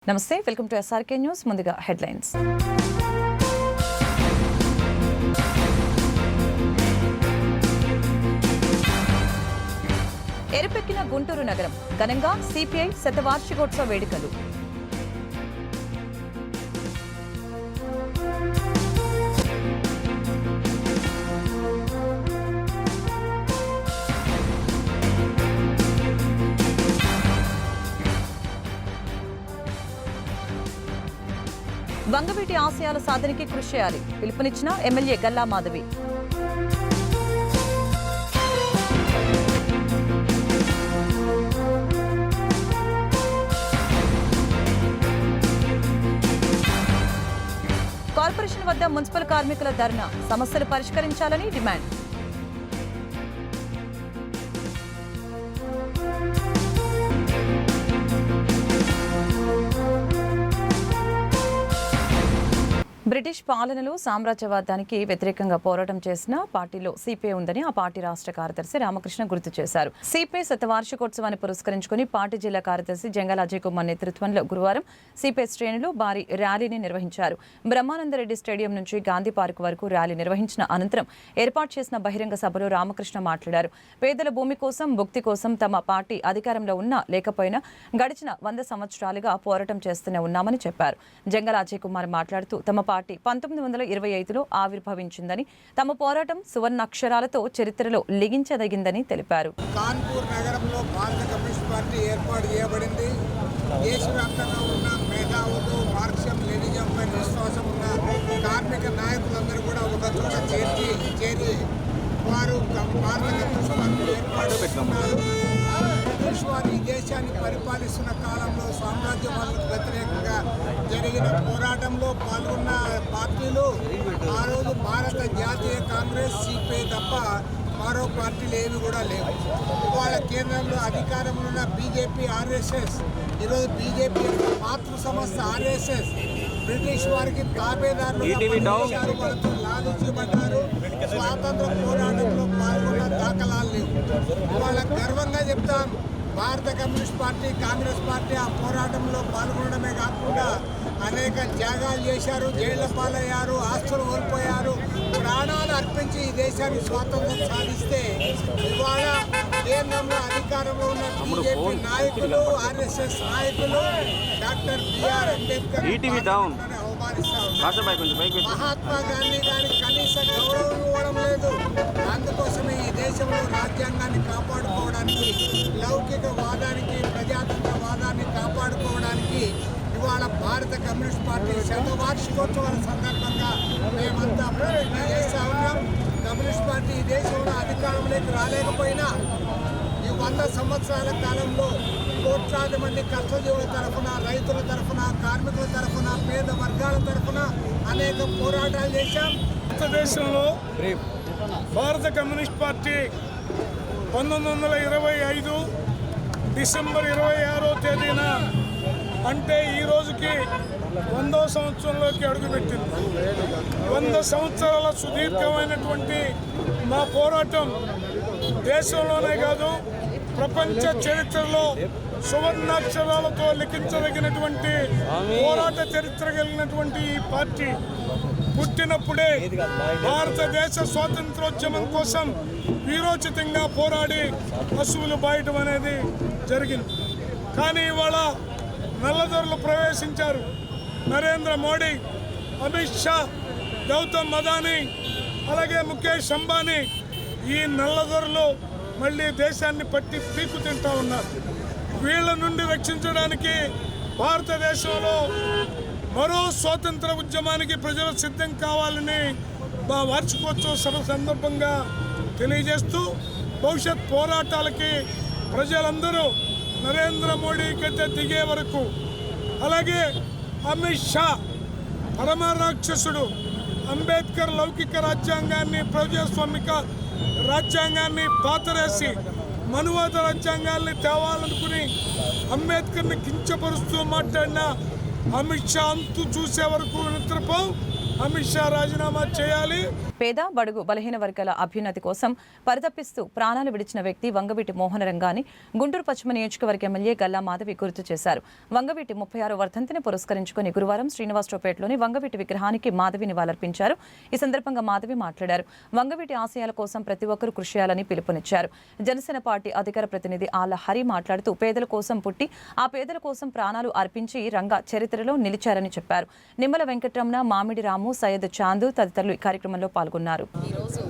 నమస్తే, welcome to SRK news. ముందుగా headlines. ఎరుపెక్కిన Guntur నగరం, ఘనంగా సిపిఐ శతవార్షికోత్సవ వేడుకలు. వంగవీటి ఆశయాల సాధనకి కృషి చేయాలి, పిలుపునిచ్చిన ఎమ్మెల్యే గల్లా మాధవి. కార్పొరేషన్ వద్ద మున్సిపల్ కార్మికుల ధర్నా, సమస్యలు పరిష్కరించాలని డిమాండ్. బ్రిటిష్ పాలనలో సామ్రాజ్యవాదానికి వ్యతిరేకంగా పోరాటం చేసిన పార్టీలో సిపిఐ ఉందని ఆ పార్టీ రాష్ట్ర కార్యదర్శి రామకృష్ణ గుర్తు చేశారు. సిపిఐ శతవార్షికోత్సవాన్ని పురస్కరించుకుని పార్టీ జిల్లా కార్యదర్శి జంగాల అజయ్ కుమార్ నేతృత్వంలో గురువారం సిపిఐ శ్రేణులు భారీ ర్యాలీని నిర్వహించారు. బ్రహ్మానందరెడ్డి స్టేడియం నుంచి గాంధీ పార్క్ వరకు ర్యాలీ నిర్వహించిన అనంతరం ఏర్పాటు చేసిన బహిరంగ సభలో రామకృష్ణ మాట్లాడారు. పేదల భూమి కోసం, భుక్తి కోసం తమ పార్టీ అధికారంలో ఉన్నా లేకపోయినా గడిచిన 100 సంవత్సరాలుగా పోరాటం చేస్తూనే ఉన్నామని చెప్పారు. జంగాల అజయ్ కుమార్ మాట్లాడుతూ తమ పార్టీ 1925లో ఆవిర్భవించిందని, తమ పోరాటం సువర్ణాక్షరాలతో చరిత్రలో లిఖించదగిందని తెలిపారు. కాన్పూర్ నగరంలో భారత కమ్యూనిస్ట్ పార్టీ ఏర్పాటు చేయబడింది. దేశవ్యాప్తంగా ఉన్న మేధావులు, మార్క్సిజం లెనినిజంపై విశ్వాసం ఉన్న కార్మిక నాయకులందరూ కూడా ఒక చోట చేరి వారు భారత కమ్యూనిస్ట్ పార్టీ ఏర్పాటు చేస్తున్నారు. బ్రిటిష్ వారు ఈ దేశాన్ని పరిపాలిస్తున్న కాలంలో సామ్రాజ్యవాదులకు వ్యతిరేకంగా జరిగిన పోరాటంలో పాల్గొన్న పార్టీలు ఆ రోజు భారత జాతీయ కాంగ్రెస్, సిపిఐ తప్ప మరో పార్టీలు ఏవి కూడా లేవు. ఇవాళ కేంద్రంలో అధికారంలో ఉన్న బీజేపీ, ఆర్ఎస్ఎస్, ఈరోజు బీజేపీ యొక్క మాతృ సంస్థ ఆర్ఎస్ఎస్ బ్రిటిష్ వారికి తాబేదారులు వాళ్ళతో లాలించబడ్డారు. స్వాతంత్ర పోరాటంలో పాల్గొన్న దాఖలాలు లేవు. ఇవాళ గర్వంగా చెప్తాం, భారత కమ్యూనిస్ట్ పార్టీ, కాంగ్రెస్ పార్టీ ఆ పోరాటంలో పాల్గొనడమే కాకుండా అనేక త్యాగాలు చేశారు, జైళ్ల పాలయ్యారు, ఆస్తులు కోల్పోయారు, ప్రాణాలు అర్పించి ఈ దేశాన్ని స్వాతంత్రం సాధిస్తే ఇవాళ కేంద్రంలో అధికారంలో ఉన్న బీజేపీ నాయకులు, ఆర్ఎస్ఎస్ నాయకులు డాక్టర్ బిఆర్ అంబేద్కర్ మహాత్మా గాంధీ గారికి కనీస గౌరవం ఇవ్వడం లేదు. అందుకోసమే ఈ దేశంలో రాజ్యాంగాన్ని కాపాడుకోవడానికి, లౌకిక వాదానికి, ప్రజాతంత్ర వాదాన్ని కాపాడుకోవడానికి ఇవాళ భారత కమ్యూనిస్ట్ పార్టీ శతవార్షికోత్సవాల సందర్భంగా మేమంతా ప్రతిజ్ఞ చేస్తా ఉన్నాం. కమ్యూనిస్ట్ పార్టీ ఈ దేశంలో అధికారంలోకి రాలేకపోయినా ఈ 100 సంవత్సరాల కాలంలో కోట్లాది మంది కష్టజీవుల తరఫున, రైతుల తరఫున, కార్మికుల తరఫున, పేద వర్గాల తరఫున అనేక పోరాటాలు చేశాం. భారతదేశంలో భారత కమ్యూనిస్ట్ పార్టీ 1925 డిసెంబర్ 26వ తేదీన అంటే ఈ రోజుకి 100వ సంవత్సరంలోకి అడుగుపెట్టింది. 100 సంవత్సరాల సుదీర్ఘమైనటువంటి మా పోరాటం దేశంలోనే కాదు ప్రపంచ చరిత్రలో సువర్ణాక్షరాలతో లిఖించదగినటువంటి పోరాట చరిత్ర కలిగినటువంటి ఈ పార్టీ పుట్టినప్పుడే భారతదేశ స్వాతంత్రోద్యమం కోసం వీరోచితంగా పోరాడి పశువులు బాయటం అనేది జరిగింది. కానీ ఇవాళ నల్లదొరలు ప్రవేశించారు. నరేంద్ర మోడీ, అమిత్ షా, గౌతమ్ అదానీ, అలాగే ముఖేష్ అంబానీ, ఈ నల్లదొరలు మళ్ళీ దేశాన్ని పట్టి పీకు తింటూ ఉన్నారు. వీళ్ళ నుండి రక్షించడానికి భారతదేశంలో మరో స్వాతంత్ర ఉద్యమానికి ప్రజలు సిద్ధం కావాలని మా వార్షికోత్సవ సభ సందర్భంగా తెలియజేస్తూ భవిష్యత్ పోరాటాలకి ప్రజలందరూ నరేంద్ర మోడీ గద్దె దిగే వరకు, అలాగే అమిత్ షా పరమ రాక్షసుడు అంబేద్కర్ లౌకిక రాజ్యాంగాన్ని, ప్రజాస్వామిక రాజ్యాంగాన్ని పాతరేసి మనువాద రాజ్యాంగాల్ని తేవాలనుకుని అంబేద్కర్ని కించపరుస్తూ మాట్లాడిన అమిత్ షా అంతు చూసే వరకు నిద్రపో. అమిత్ షా రాజీనామా చేయాలి. పేద బడుగు బలహీన వర్గాల అభ్యున్నతి కోసం పరితపిస్తూ ప్రాణాలు విడిచిన వ్యక్తి వంగవీటి మోహన రంగాని గుంటూరు పశ్చిమ నియోజకవర్గ ఎమ్మెల్యే గల్లా మాధవి గుర్తు చేశారు. వంగవీటి 36వ వర్ధంతిని పురస్కరించుకుని గురువారం శ్రీనివాసరావుపేటలోని వంగవీటి విగ్రహానికి మాధవి నివాళులర్పించారు. ఈ సందర్భంగా మాధవి మాట్లాడారు. వంగవీటి ఆశయాల కోసం ప్రతి ఒక్కరూ కృషి చేయాలని పిలుపునిచ్చారు. జనసేన పార్టీ అధికార ప్రతినిధి ఆళ్ల హరి మాట్లాడుతూ పేదల కోసం పుట్టి ఆ పేదల కోసం ప్రాణాలు అర్పించి రంగా చరిత్రలో నిలిచారని చెప్పారు. నిమ్మల వెంకటరమణ, మామిడి రాము, సయ్యద్ చాందు తదితరులు ఈ కార్యక్రమంలో పాల్గొన్నారు. ఈరోజు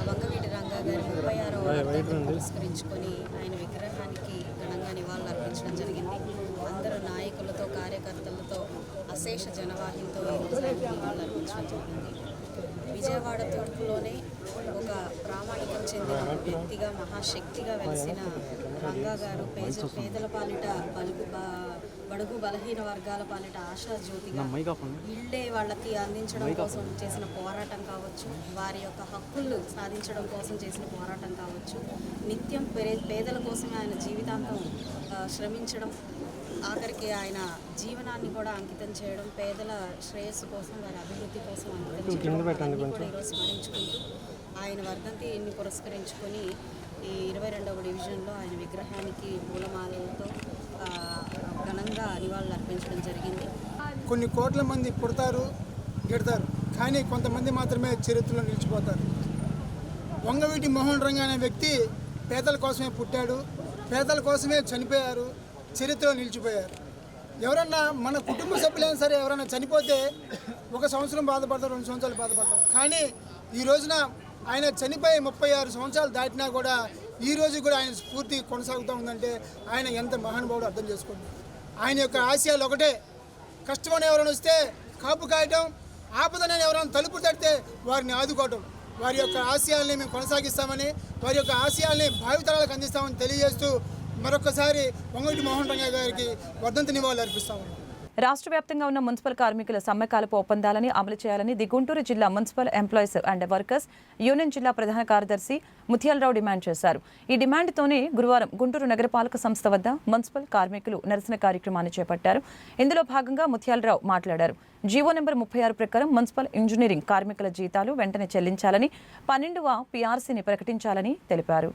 వంగవీటి రంగా గారి 36వ వర్ధంతిని పురస్కరించుకొని ఆయన విగ్రహానికి ఘనంగా నివాళులు అర్పించడం జరిగింది. అందరూ నాయకులతో కార్యకర్తలతో అశేష జనవాహినితో ఈరోజు ఆయనకు నివాళులు అర్పించడం జరిగింది. విజయవాడ తూర్పులోనే ఒక ప్రామాణికం చెందిన వ్యక్తిగా మహాశక్తిగా వెలిసిన రంగా గారు పేదల పాలిట బడుగు బలహీన వర్గాల పాలిట ఆశాజ్యోతిగా ఇళ్లే వాళ్ళకి అందించడం కోసం చేసిన పోరాటం కావచ్చు, వారి యొక్క హక్కులు సాధించడం కోసం చేసిన పోరాటం కావచ్చు, నిత్యం పేదల కోసమే ఆయన జీవితాంతం శ్రమించడం, ఆఖరికి ఆయన జీవనాన్ని కూడా అంకితం చేయడం, పేదల శ్రేయస్సు కోసం, వారి అభివృద్ధి కోసం అంకితం చేయడం కూడా ఈరోజు స్మరించుకుంటూ ఆయన వర్ధంతిని పురస్కరించుకొని ఈ 22వ డివిజన్లో ఆయన విగ్రహానికి పూలమాలలతో ఘనంగా నివాళులు అర్పించడం జరిగింది. కొన్ని కోట్ల మంది పుడతారు, గెడతారు, కానీ కొంతమంది మాత్రమే చరిత్రలో నిలిచిపోతారు. వంగవీటి మోహన్ రంగా అనే వ్యక్తి పేదల కోసమే పుట్టాడు, పేదల కోసమే చనిపోయారు, చరిత్రలో నిలిచిపోయారు. ఎవరన్నా మన కుటుంబ సభ్యులైనా సరే ఎవరైనా చనిపోతే 1 సంవత్సరం బాధపడతారు, 2 సంవత్సరాలు బాధపడతారు. కానీ ఈ రోజున ఆయన చనిపోయి 36 సంవత్సరాలు దాటినా కూడా ఈ రోజు కూడా ఆయన స్ఫూర్తి కొనసాగుతూ ఉందంటే ఆయన ఎంత మహానుభావుడు అర్థం చేసుకోండి. ఆయన యొక్క ఆశయాలు ఒకటే, కష్టమని ఎవరైనా వస్తే కాపు కాయటం, ఆపదనని ఎవరైనా తలుపు తడితే వారిని ఆదుకోవటం. వారి యొక్క ఆశయాల్ని మేము కొనసాగిస్తామని, వారి యొక్క ఆశయాల్ని భావితరాలకు అందిస్తామని తెలియజేస్తూ మరొకసారి వంగవీటి మోహన్ రంగా గారికి వర్ధంతి నివాళులు అర్పిస్తామని. రాష్ట్ర వ్యాప్తంగా ఉన్న మున్సిపల్ కార్మికుల సమ్మెకాలపు ఒప్పందాలని అమలు చేయాలని ది గుంటూరు జిల్లా municipal employees and workers union జిల్లా ప్రధాన కార్యదర్శి ముత్యాలరావు డిమాండ్ చేశారు. ఈ డిమాండ్తోనే గురువారం గుంటూరు నగరపాలక సంస్థ వద్ద మున్సిపల్ కార్మికులు నిరసన కార్యక్రమాన్ని చేపట్టారు. ఇందులో భాగంగా ముత్యాలరావు మాట్లాడారు. జీవో నెంబర్ 36 ప్రకారం మున్సిపల్ ఇంజనీరింగ్ కార్మికుల జీతాలు వెంటనే చెల్లించాలని, 12వ పీఆర్సీని ప్రకటించాలని తెలిపారు.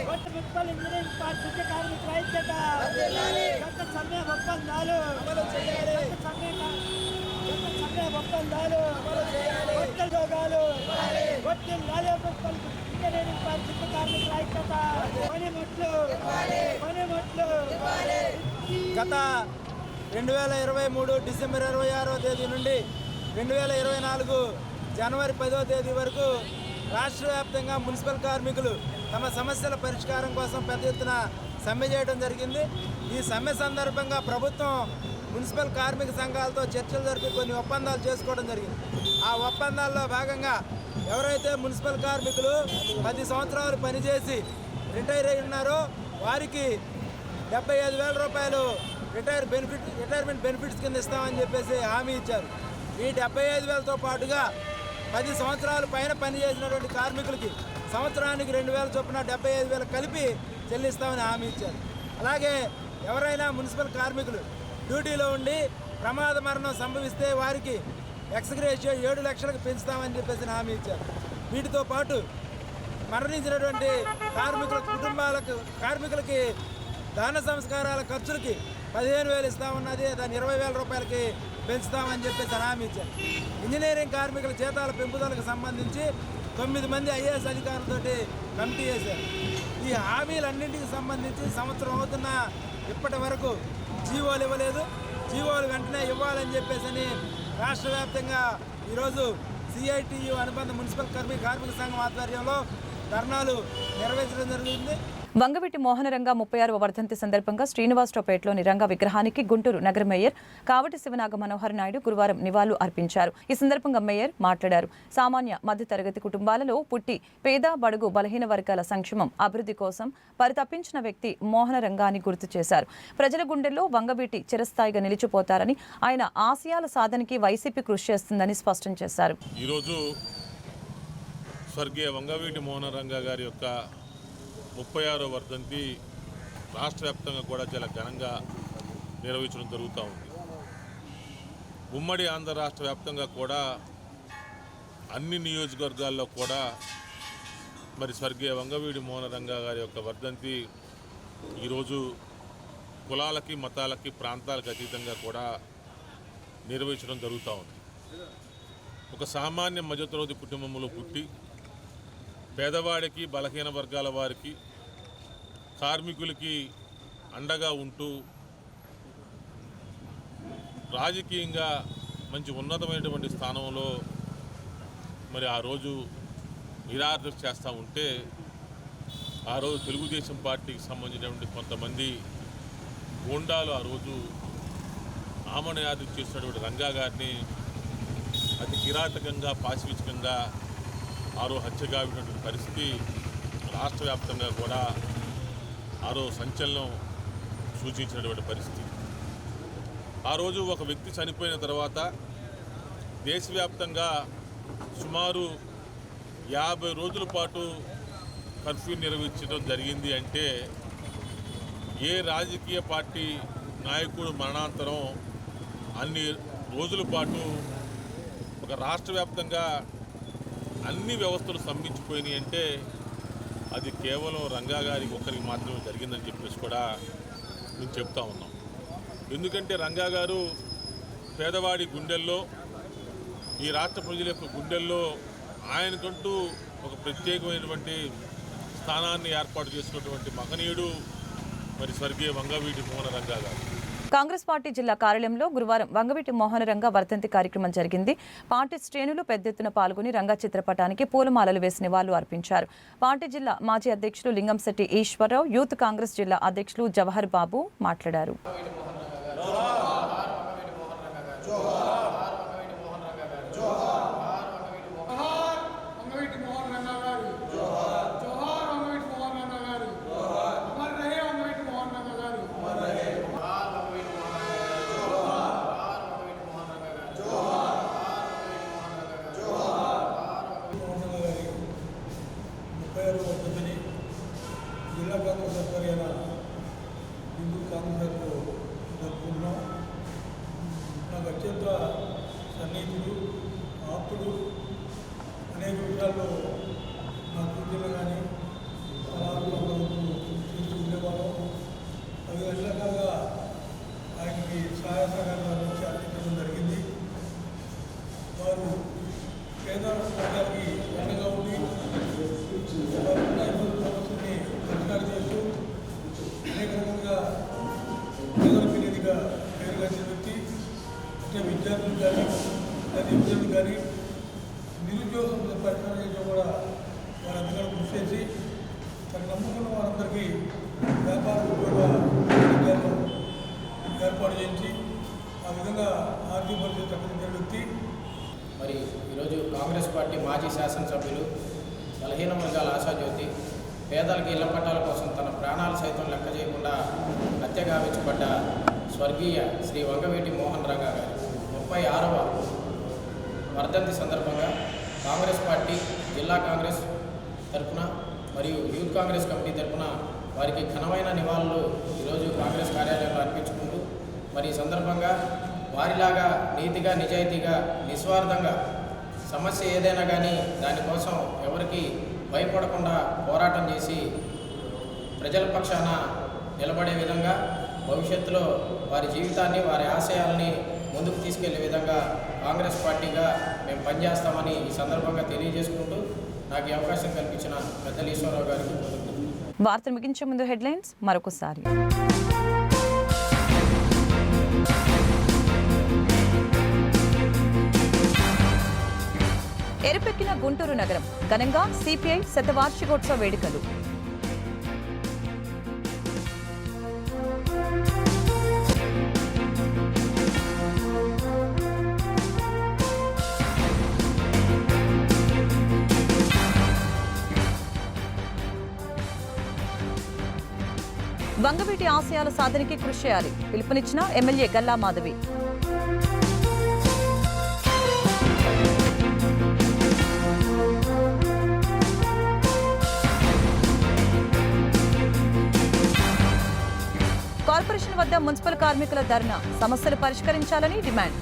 మున్సిపల్ ఇంజనీరింగ్ పారిశుద్ధ్య కార్మికుల ఐక్యత, గత సమ్మె ఒప్పందాలు, ఉద్యోగాలు, మున్సిపల్ ఇంజనీరింగ్ పారిశుద్ధ్య కార్మికుల ఐక్యత, పనిముట్లు. గత 2023 డిసెంబర్ 26వ తేదీ నుండి 2024 జనవరి 10వ తేదీ వరకు రాష్ట్ర వ్యాప్తంగా మున్సిపల్ కార్మికులు తమ సమస్యల పరిష్కారం కోసం పెద్ద ఎత్తున సమ్మె చేయడం జరిగింది. ఈ సమ్మె సందర్భంగా ప్రభుత్వం మున్సిపల్ కార్మిక సంఘాలతో చర్చలు జరిపి కొన్ని ఒప్పందాలు చేసుకోవడం జరిగింది. ఆ ఒప్పందాల్లో భాగంగా ఎవరైతే మున్సిపల్ కార్మికులు 10 సంవత్సరాలు పనిచేసి రిటైర్ అయి ఉన్నారో వారికి 75,000 రూపాయలు రిటైర్మెంట్ బెనిఫిట్స్ కింద ఇస్తామని చెప్పేసి హామీ ఇచ్చారు. ఈ 75,000తో పాటుగా 10 సంవత్సరాల పైన పనిచేసినటువంటి కార్మికులకి సంవత్సరానికి 2,000 చొప్పున 75,000 కలిపి చెల్లిస్తామని హామీ ఇచ్చారు. అలాగే ఎవరైనా మున్సిపల్ కార్మికులు డ్యూటీలో ఉండి ప్రమాద మరణం సంభవిస్తే వారికి ఎక్స్గ్రేషియో 7 లక్షలకు పెంచుతామని చెప్పేసి హామీ ఇచ్చారు. వీటితో పాటు మరణించినటువంటి కార్మికులకి దాన సంస్కారాల ఖర్చులకి 15,000 ఇస్తామన్నది, దాన్ని 20,000 రూపాయలకి పెంచుతామని చెప్పేసి హామీ ఇచ్చారు. ఇంజనీరింగ్ కార్మికుల జీతాల పెంపుదలకు సంబంధించి 9 మంది ఐఏఎస్ అధికారులతోటి కమిటీ చేశారు. ఈ హామీలన్నింటికి సంబంధించి సంవత్సరం అవుతున్న ఇప్పటి వరకు జీవోలు ఇవ్వలేదు. జీవోలు వెంటనే ఇవ్వాలని చెప్పేసి రాష్ట్ర వ్యాప్తంగా ఈరోజు సిఐటియు అనుబంధ మున్సిపల్ కార్మిక సంఘం ఆధ్వర్యంలో ధర్నాలు నిర్వహించడం జరుగుతుంది. వంగవీటి మోహన రంగా 36వ వర్ధంతి సందర్భంగా శ్రీనివాసరావుపేటలోని రంగా విగ్రహానికి గుంటూరు నగర మేయర్ కావటి శివనాగ మనోహర్ నాయుడు గురువారం నివాళులు అర్పించారు. ఈ సందర్భంగా మేయర్ మాట్లాడారు. సామాన్య మధ్యతరగతి కుటుంబాలలో పుట్టి పేద బడుగు బలహీన వర్గాల సంక్షేమం అభివృద్ధి కోసం పరితపించిన వ్యక్తి మోహన రంగాని గుర్తు చేశారు. ప్రజల గుండెల్లో వంగవీటి చిరస్థాయిగా నిలిచిపోతారని, ఆయన ఆశయాల సాధనకి వైసీపీ కృషి చేస్తుందని స్పష్టం చేశారు. ఈరోజు స్వర్గీయ వంగవీటి మోహన రంగా గారి యొక్క 36వ వర్ధంతి రాష్ట్ర వ్యాప్తంగా కూడా చాలా ఘనంగా నిర్వహించడం జరుగుతూ ఉంది. ఉమ్మడి ఆంధ్ర రాష్ట్ర వ్యాప్తంగా కూడా అన్ని నియోజకవర్గాల్లో కూడా మరి స్వర్గీయ వంగవీటి మోహన రంగా గారి యొక్క వర్ధంతి ఈరోజు కులాలకి మతాలకి ప్రాంతాలకు అతీతంగా కూడా నిర్వహించడం జరుగుతూ ఉంది. ఒక సామాన్య మధ్యతరగతి కుటుంబంలో పుట్టి పేదవాడికి బలహీన వర్గాల వారికి కార్మికులకి అండగా ఉంటూ రాజకీయంగా మంచి ఉన్నతమైనటువంటి స్థానంలో మరి ఆ రోజు నిరాదరణ చేస్తూ ఉంటే ఆ రోజు తెలుగుదేశం పార్టీకి సంబంధించినటువంటి కొంతమంది గూండాలు ఆ రోజు ఆమనయాదం చేసినటువంటి రంగా గారిని అతి కిరాతకంగా పాశవికంగా ఆ రోజు హత్యగావినటువంటి పరిస్థితి రాష్ట్ర వ్యాప్తంగా కూడా ఆ రోజు సంచలనం సూచించినటువంటి పరిస్థితి. ఆ రోజు ఒక వ్యక్తి చనిపోయిన తర్వాత దేశవ్యాప్తంగా సుమారు 50 రోజుల పాటు కర్ఫ్యూ నిర్వహించడం జరిగింది అంటే ఏ రాజకీయ పార్టీ నాయకుడు మరణాంతరం అన్ని రోజుల పాటు ఒక రాష్ట్ర వ్యాప్తంగా అన్ని వ్యవస్థలు స్తంభించిపోయినాయి అంటే అది కేవలం రంగా గారికి ఒక్కరికి మాత్రమే జరిగిందని చెప్పేసి కూడా మేము చెప్తా ఉన్నాం. ఎందుకంటే రంగా గారు పేదవాడి గుండెల్లో, ఈ రాష్ట్ర ప్రజల యొక్క గుండెల్లో ఆయనకంటూ ఒక ప్రత్యేకమైనటువంటి స్థానాన్ని ఏర్పాటు చేసుకున్నటువంటి మహనీయుడు మరి స్వర్గీయ వంగవీటి మోహన రంగా గారు. కాంగ్రెస్ పార్టీ జిల్లా కార్యాలయంలో గురువారం వంగవీటి మోహన రంగా వర్ధంతి కార్యక్రమం జరిగింది. పార్టీ శ్రేణులు పెద్ద ఎత్తున పాల్గొని రంగా చిత్రపటానికి పూలమాలలు వేసి నివాళులు అర్పించారు. పార్టీ జిల్లా మాజీ అధ్యక్షులు లింగంశెట్టి ఈశ్వరరావు, యూత్ కాంగ్రెస్ జిల్లా అధ్యక్షులు జవహర్ బాబు మాట్లాడారు. జిల్లా కాంగ్రెస్ ఆధ్వర్యాన హిందూ కాంగ్రెస్లో జరుపుకున్నాం. నాకు అత్యంత సన్నిహితుడు, ఆప్తుడు, అనేక విషయాల్లో నా సూచనలు కానీ చేస్తూ ఉండేవాళ్ళం. అవి రకాలుగా ఆయనకి సహాయ సహకారాలు నుంచి అందించడం జరిగింది. వారు పేద వర్గాలకి అండగా ఉండి సమస్యని పరిష్కారం చేస్తూ అనేక రకంగా పేదల పిల్లదిగా పేరుగాసిన వ్యక్తి. అంటే విద్యార్థులు కానీ లేదా యువజనులు కానీ నిరుద్యోగ పరిష్కారం చేయడం కూడా వారందరూ కృషి చేసి తను నమ్ముకున్న వారందరికీ వ్యాపార ఉద్యోగ విద్యాలను ఏర్పాటు చేయించి ఆ విధంగా ఆర్థిక పరిస్థితి చక్కదిద్దిన వ్యక్తి. మరి ఈరోజు కాంగ్రెస్ పార్టీ మాజీ శాసనసభ్యులు, బలహీన వర్గాల ఆశాజ్యోతి, పేదలకు ఇళ్ల పట్టాల కోసం తన ప్రాణాలు సైతం లెక్క చేయకుండా హత్య గావించబడ్డ స్వర్గీయ శ్రీ వంగవీటి మోహన్ రంగా గారి 36వ వర్ధంతి సందర్భంగా కాంగ్రెస్ పార్టీ జిల్లా కాంగ్రెస్ తరఫున మరియు యూత్ కాంగ్రెస్ కమిటీ తరఫున వారికి ఘనమైన నివాళులు ఈరోజు కాంగ్రెస్ కార్యాలయంలో అర్పించుకుంటూ మరి ఈ సందర్భంగా వారిలాగా నీతిగా, నిజాయితీగా, నిస్వార్థంగా సమస్య ఏదైనా కానీ దానికోసం ఎవరికి భయపడకుండా పోరాటం చేసి ప్రజల పక్షాన నిలబడే విధంగా భవిష్యత్తులో వారి జీవితాన్ని, వారి ఆశయాల్ని ముందుకు తీసుకెళ్లే విధంగా కాంగ్రెస్ పార్టీగా మేము పనిచేస్తామని ఈ సందర్భంగా తెలియజేసుకుంటూ నాకు ఈ అవకాశం కల్పించిన పెద్దలు ఈశ్వరరావు గారికి కృతజ్ఞతలు. వార్తలు ముగించే ముందు హెడ్లైన్స్ మరొకసారి. ఎరుపెక్కిన గుంటూరు నగరం, ఘనంగా సిపిఐ శతవార్షికోత్సవ వేడుకలు. వంగవీటి ఆశయాల సాధనకి కృషి చేయాలి, పిలుపునిచ్చిన ఎమ్మెల్యే గల్లా మాధవి. వద్ద మున్సిపల్ కార్మికుల ధర్నా, సమస్యలు పరిష్కరించాలని డిమాండ్.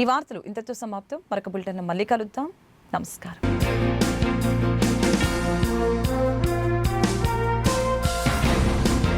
ఈ వార్తలు ఇంతతో సమాప్తం. మరొక బులెటిన్ మళ్ళీ కలుద్దాం. నమస్కారం.